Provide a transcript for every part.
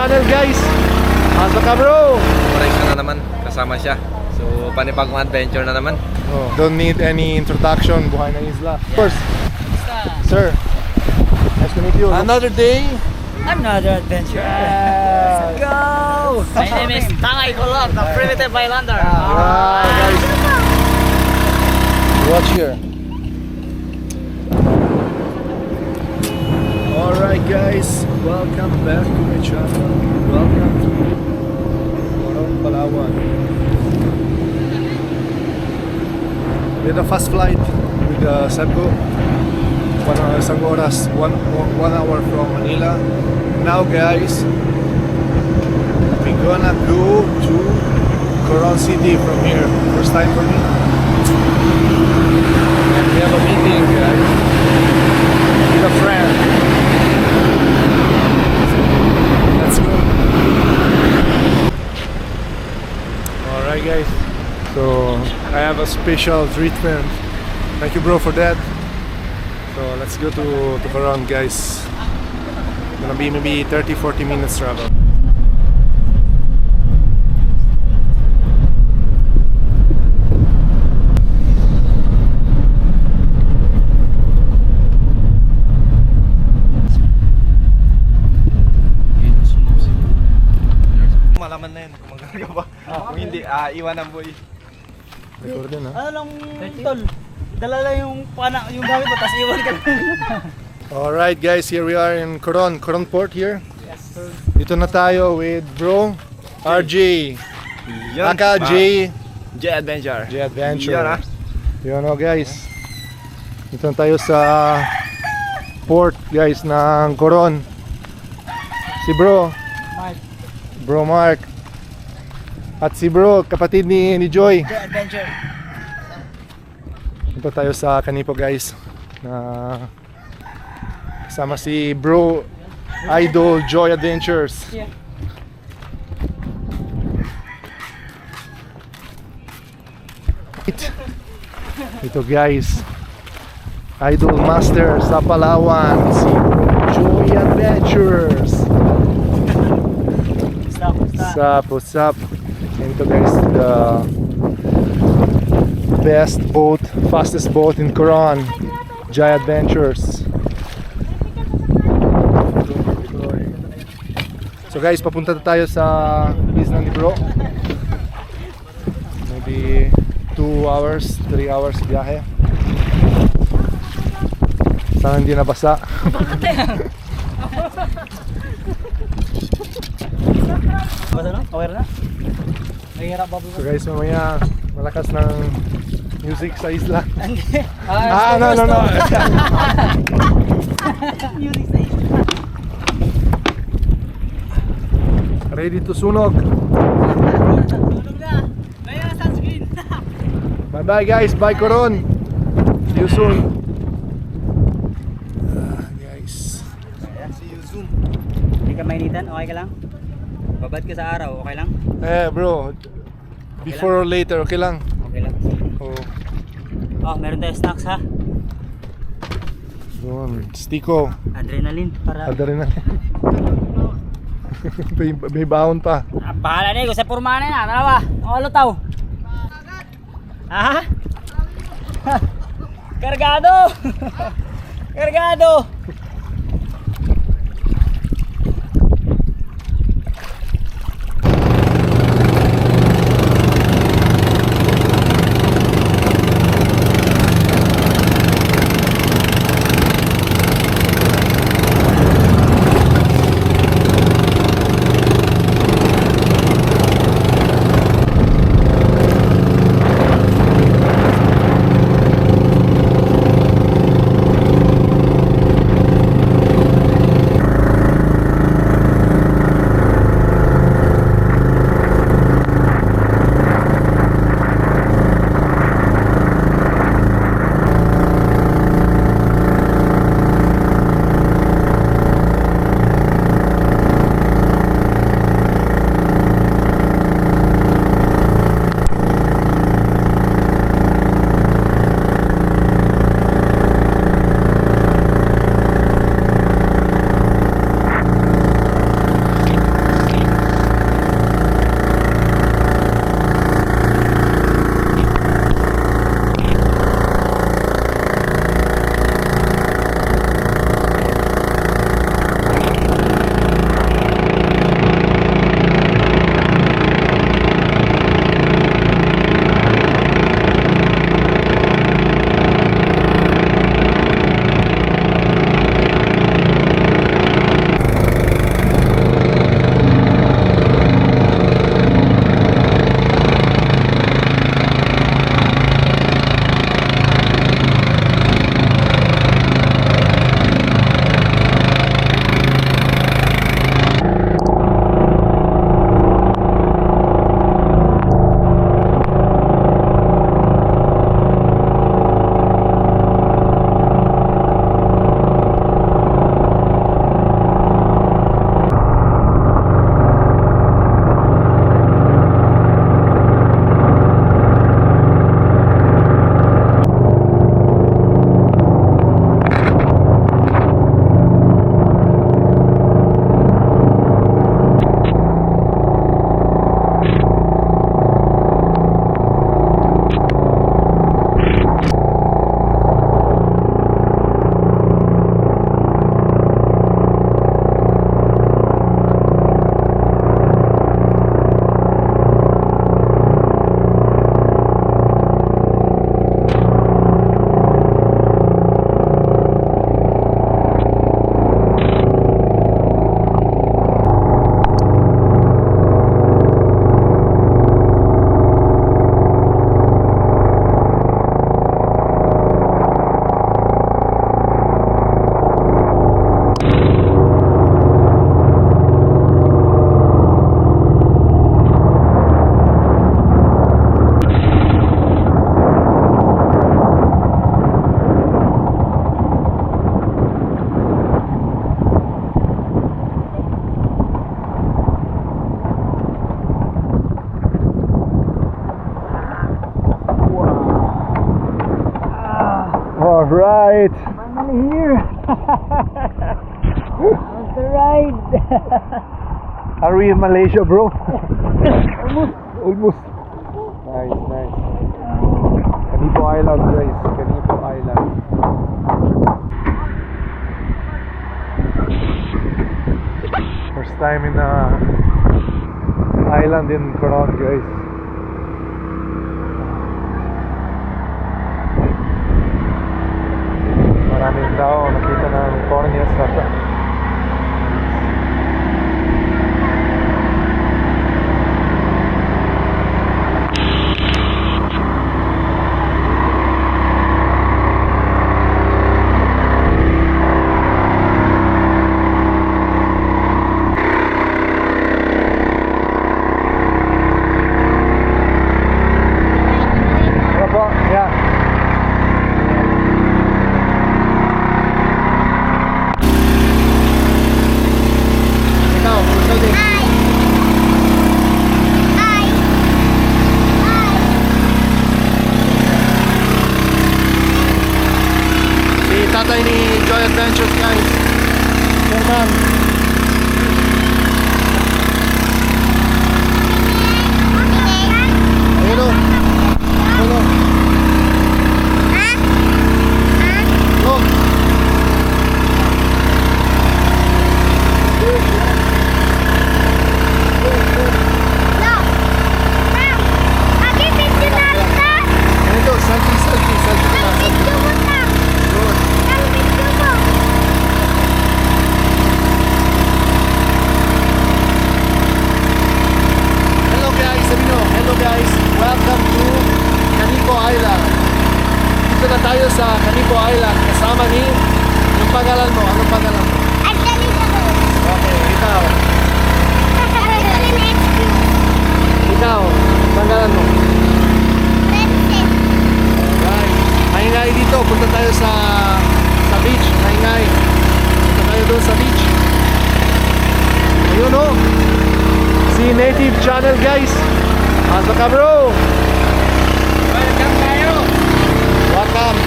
channel guys. Asa ka bro? Oras na naman, kasama siya. So panibagong adventure na naman. Don't need any introduction, buhay na isla. First, sir, nice to meet you. Another day. Another adventure. Let's go! My name is Tangay Kolok, the primitive Islander. Guys, watch here. Alright guys, welcome back to my channel. Welcome to Coron, Palawan. We had a fast flight with Sebco. Isang oras, one hour from Manila. Now guys, we're gonna go to Coron City from here. First time for me. And we have a meeting guys with a friend. Let's go. Alright guys, so I have a special treatment. Thank you bro for that. So let's go to Coron guys. Gonna be maybe 30-40 minutes travel. Malaman na yun kung magagawa. Kung hindi, iwan ang boy. Record din ha? Ano lang, tol? Dala lang yung gamit mo, tapos iwan ka lang. Alright guys, here we are in Coron Port here. Yes, sir. Dito na tayo with bro RJ aka J Adventure. J Adventure. Yan, Yun o guys, dito na tayo sa port guys ng Coron. Si bro Mark at si bro kapatid ni Joy. The adventure. Dito tayo sa Kanipo guys na kasama si bro Idol Joy Adventures. Yeah. Ito guys, Idol Master sa Palawan, si Joy Adventures. What's up? And ito guys, the best boat, fastest boat in Coron, Joy Adventures. So guys, papunta na tayo sa isla ni bro. Maybe 2 hours, 3 hours biyahe. Sana hindi nabasa. Basta na? Okay na? Nahihirap ba So guys, mamaya malakas ng music sa isla. No. Music sa isla. Ready to sunog. Tulog na. Ngayon na sunscreen. Bye bye guys, bye Coron. See you soon. Guys, See you soon. Hindi ka mainitan? Okay ka lang? Babad ka sa araw, okay lang? bro, before or later, okay lang. Okay lang. Oh, Meron tayo snacks ha? yun, stiko. Adrenaline para... Adrenaline. may baon pa. Bahala na ko sa purmana na, tara ba? Ang alutaw. Ha? Kargado! Kargado! Alright. Finally here. How's the ride? Are we in Malaysia, bro? Almost. Nice. Canipo Island, guys. Canipo Island. First time in island in Coron, guys. Maraming tao nakita ng corneas ata. Ano po? Yeah. Ikaw, gusto din. Si tatay ni Joy Adventures, guys. Sherman. Ayun o. Ayun o. Look. Ito, selfie ka na. Good. Hello guys, sabi nyo, hello guys, welcome to Canipo Island. Dito na tayo sa Canipo Island, kasama ni, yung pangalan mo, anong pangalan mo? Okay, ikaw, pangalan mo? Right, maingay dito, punta tayo sa beach, maingay. Punta tayo doon sa beach. Ayun o, si Native Channel, guys. Asa ka, bro? Welcome tayo. Welcome.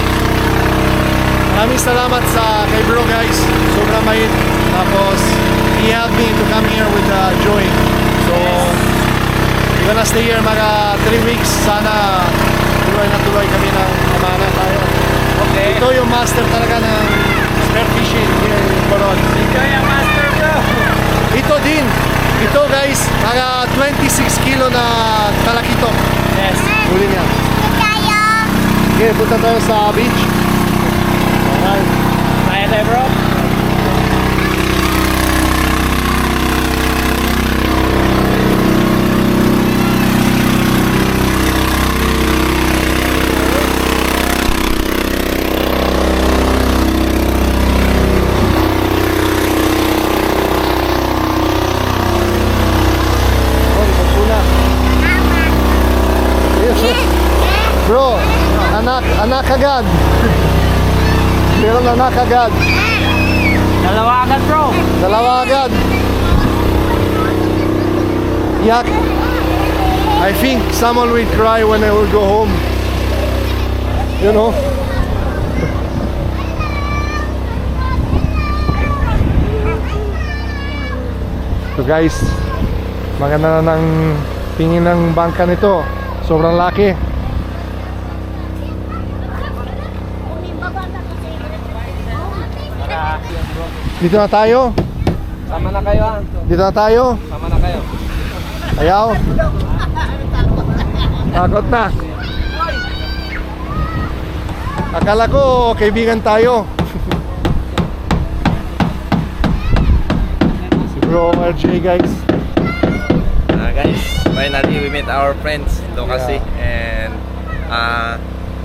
Maraming salamat sa kay bro, guys. Sobrang mait. Tapos, he helped me to come here with Joy. So, we're gonna stay here mga 3 weeks. Sana tuloy na tuloy kami ng amana tayo. Okay. Ito yung master talaga ng spear fishing here in Coron. Enjoy ang master ko. Ito din. Ito, guys, mga 26 kilo na talakito. Yes. Huli niya. Okay, punta tayo sa beach. Alright. Kaya tayo, bro. Bro, anak agad. Meron anak agad. Dalawa agad, bro. Dalawa agad. Yak. I think someone will cry when I will go home. You know? So guys, maganda na ng tingin ng bangka nito. Sobrang laki. Dito na tayo. Sama na kayo ah. Dito na tayo. Sama na kayo. Ayaw. Takot na. Akala ko kaibigan tayo. Si Bro RJ, guys. Guys, finally we met our friends Lokasi and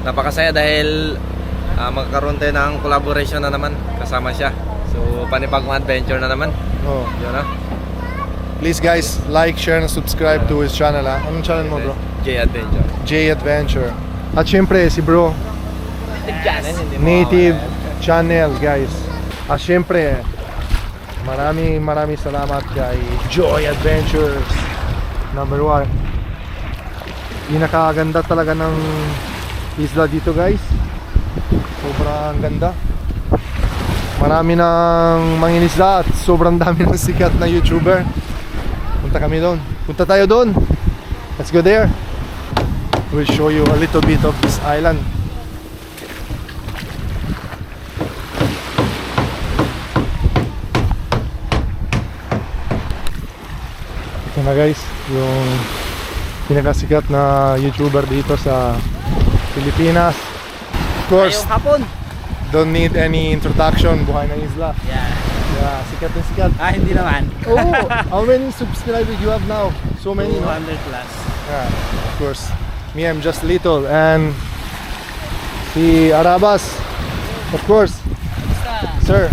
napakasaya dahil magkaroon tayo ng collaboration na naman kasama siya. So panibagong adventure na naman. Oh. Yun na. Please guys, like, share, and subscribe to his channel, ha? Anong channel mo, bro? J Adventure. J Adventure. At syempre, si bro, Yes. Native Channel, guys. At syempre, maraming salamat kay Joy Adventures. Number 1. Pinakaganda talaga ng isla dito, guys. Sobrang ganda. Marami ng mangingisda at sobrang dami ng sikat na YouTuber. Punta kami doon. Punta tayo doon. Let's go there. We'll show you a little bit of this island. Ito na guys, yung pinakasikat na YouTuber dito sa Pilipinas. Of course, Ngayong hapon. don't need any introduction, Buhay ng Isla. Yeah. Yeah, sikat na sikat. Hindi naman. Oh, how many subscribers you have now? So many, no? 200 plus. Yeah, of course. Me, I'm just little, and si Arabas, of course. Sir,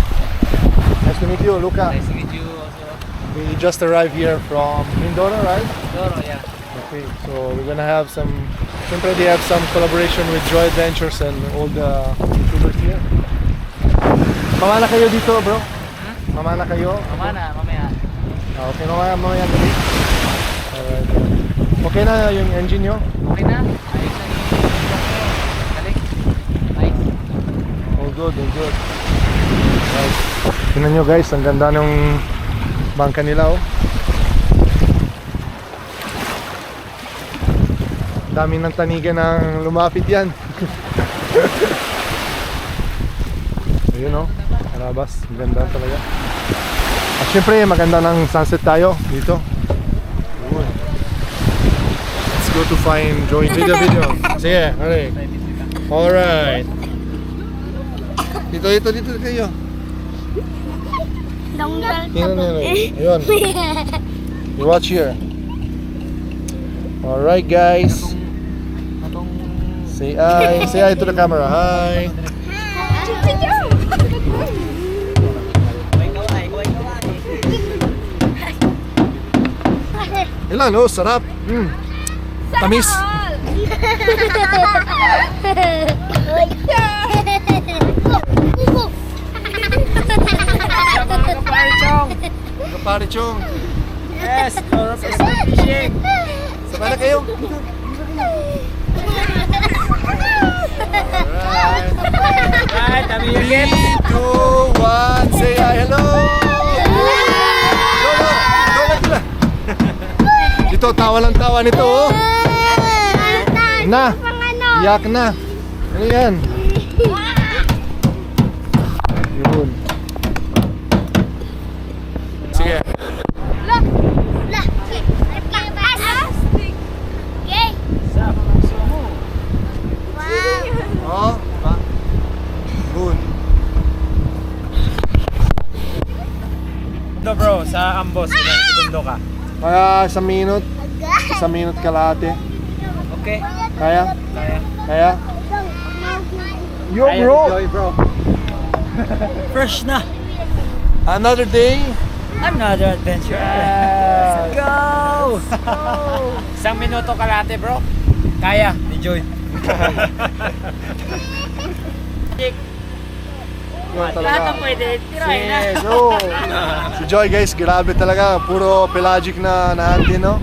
nice to meet you, Luca. Nice to meet you also. We just arrived here from Mindoro, right? Doro, yeah. Okay, so we're gonna have some. Siyempre, they have some collaboration with Joy Adventures and all the YouTubers here. Mamana kayo dito, bro? Mamana kayo? Mamaya. Okay, mamaya gabi. Alright. Okay na yung engine nyo? Okay na? Ayos na yung galing. Nice. All good, all good. Right. Tingnan nyo guys, ang ganda ng bangka nila oh. Dami ng tanigan ng lumapit yan. Ayun oh, Arabas, ang ganda talaga. At syempre maganda ng sunset tayo dito. Ayun. Let's go to find Joy. Take a video. Sige, alright. Alright. Dito kayo. Tingnan nyo. Ayun. You watch here. Alright guys. Say hi to the camera. Hi. Ilan oh, sarap. Tamis. Kapari Chong. Yes, Europe is fishing. Sabay na kayo. Alright. Right, kami yung 3, 2, 1, say hi, hello! Go lang sila. Ito, tawa lang tawa nito, oh. Na, yak na. Ano yan? Yun. Sige. Oh, good. No bro, sa Ambos, ilang segundo ka? Kaya isang minute kalahati. Okay. Kaya? Kaya. Yo bro! Bro. Fresh na. Another day. Another adventure. Let's go! Isang minuto kalate bro. Kaya, ni Joy. Yun talaga. Lahat ang pwede, tirahin na. Yes, oh. Si Joy guys, grabe talaga. Puro pelagic na nahantin, no?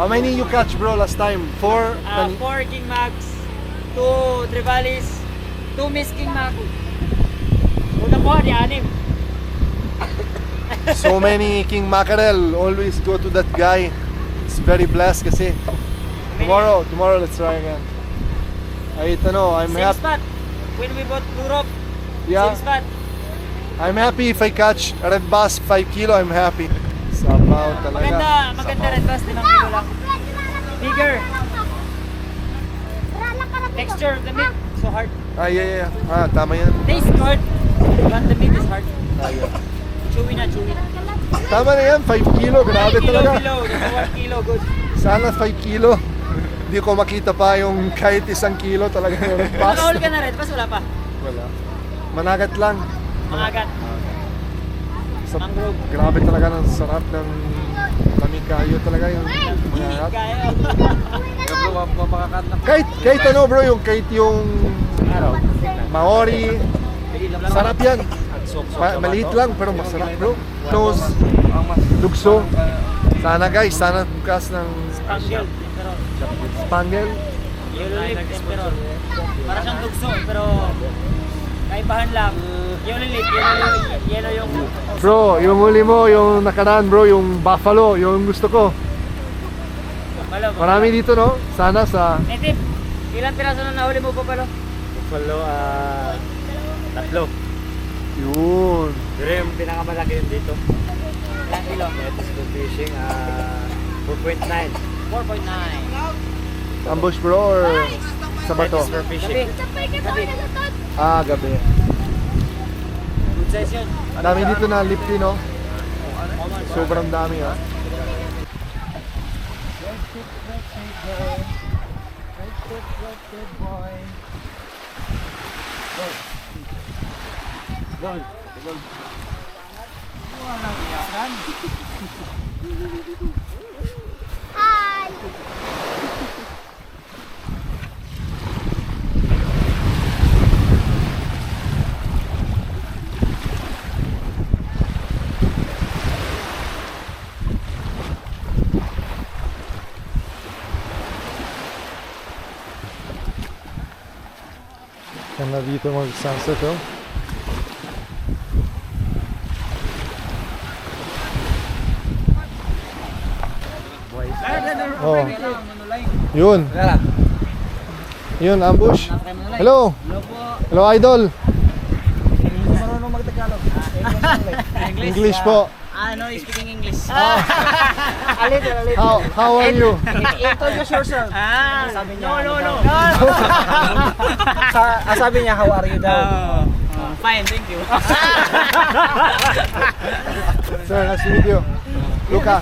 How many you catch bro last time? 4? 4 King Max, 2 Trivalis, 2 Miss King Max. Unang ko, di 6. So many King Mackerel. Always go to that guy. It's very blessed kasi. Tomorrow let's try again. I'm Same happy. spot. When we bought Europe, Yeah, same spot. I'm happy if I catch a red bass 5 kilo. I'm happy. Sabaw talaga. Maganda red bass, 5 kilo lang. Bigger. Texture of the meat, so hard. Yeah. Tama yan. Taste good, but the meat is hard. Chewy na. Tama na yan, 5 kilo. Grabe talaga. Below, 1 kilo, good. Sana 5 kilo. Hindi ko makita pa yung kahit 1 kilo talaga yung red bass. Nakahuli ka na red bass, wala pa. Wala. Managat lang. Mangagat. Mangrove. Grabe talaga ng sarap ng lamig kayo talaga yung mangagat. Kaya. Kahit ano bro, kahit yung Maori, sarap yan. Maliit lang pero masarap bro. Nose, dugso. Sana guys, sana bukas ng Spangled. spangle. Yellow lip, pero para siyang dugso, pero Kaibahan lang. Yellow lip, yellow yung... Bro, yung huli mo, yung nakaraan bro, yung buffalo, yung gusto ko. Marami dito no? Sana sa... Native, ilang piraso na nahuli mo pa palo? Buffalo, 3. Yun. Pero yung pinakamalaki yun dito. Ilang kilo? Let's go fishing, 4.9. 4.9. Ambush bro or sa bato? For fishing. Ah, gabi. Good size yun. Ang dami dito na lipti no? Sobrang dami ha. Ganda dito mag-sunset oh. Oh. Yun. Yun, ambush. Hello. Hello, idol. Marunong mag-Tagalog. English po. No, you speaking English. A little. How are you? Introduce yourself. Sabi niya. No. Sabi niya, how are you daw? Fine, thank you. Sir, nice to meet you. Luca.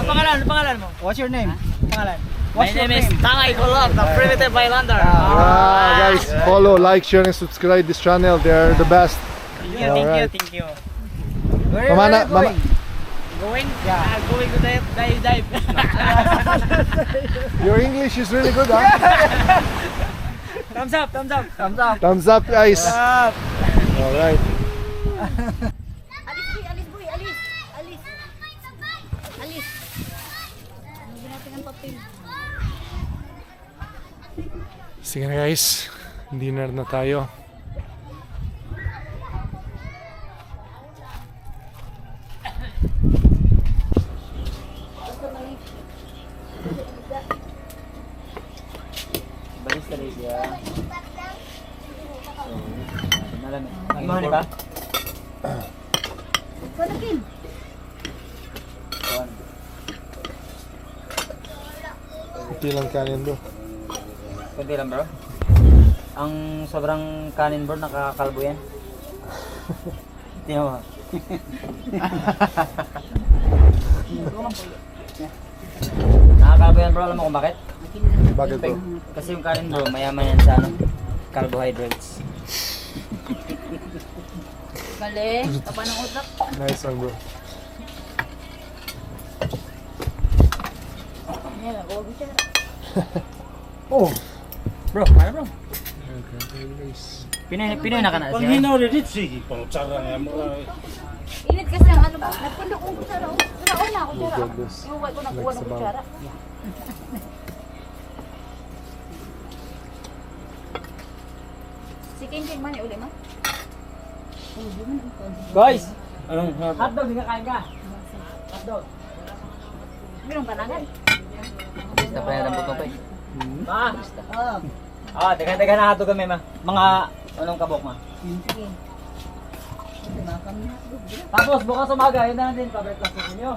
Ano pangalan mo? What's your name? Pangalan? My name is Tangay Color, the Primitive Islander. Guys, follow, like, share, and subscribe this channel. They're the best. Alright. Thank you. Where Mama, are you going? Going? Yeah. Going to dive. Your English is really good, huh? Thumbs up. Thumbs up, guys. Alright. Alis, boy, alis. Alis. Hindi natin ang papel. Sige na guys, dinner na tayo. Balis ka rin siya. Malamig. Nagmahali ba? Panakin. Iti lang kanin bro. Kunti lang bro. Ang sobrang kanin bro, nakakalbo yan. Tingnan mo. Nakakalbo yan bro, alam mo kung bakit? Bakit bro? Kasi yung kanin bro, mayaman yan sa carbohydrates. Mali. Tapa ng utak. Nice one bro. Yan, huwag siya. Oh! Bro, ano bro? Okay, guys. Pinoy na ka na Pag siya. hinaw rin dito, sige, pangutsara nga mo. Init kasi ang ano ba? Nagpundo kong kutsara. Kutsara na, kutsara. God bless. Iuway ko nakuha ng kutsara. Si King man, uli man. Guys! Anong Hotdog, hindi ka kain ka? Hotdog. Mayroong panangan. Basta pa yan ang buto pa eh. Ma! Teka na hotdog kami ma. Mga anong kabok ma. Sige. Tapos bukas umaga, yun na natin pa-breakfast ninyo.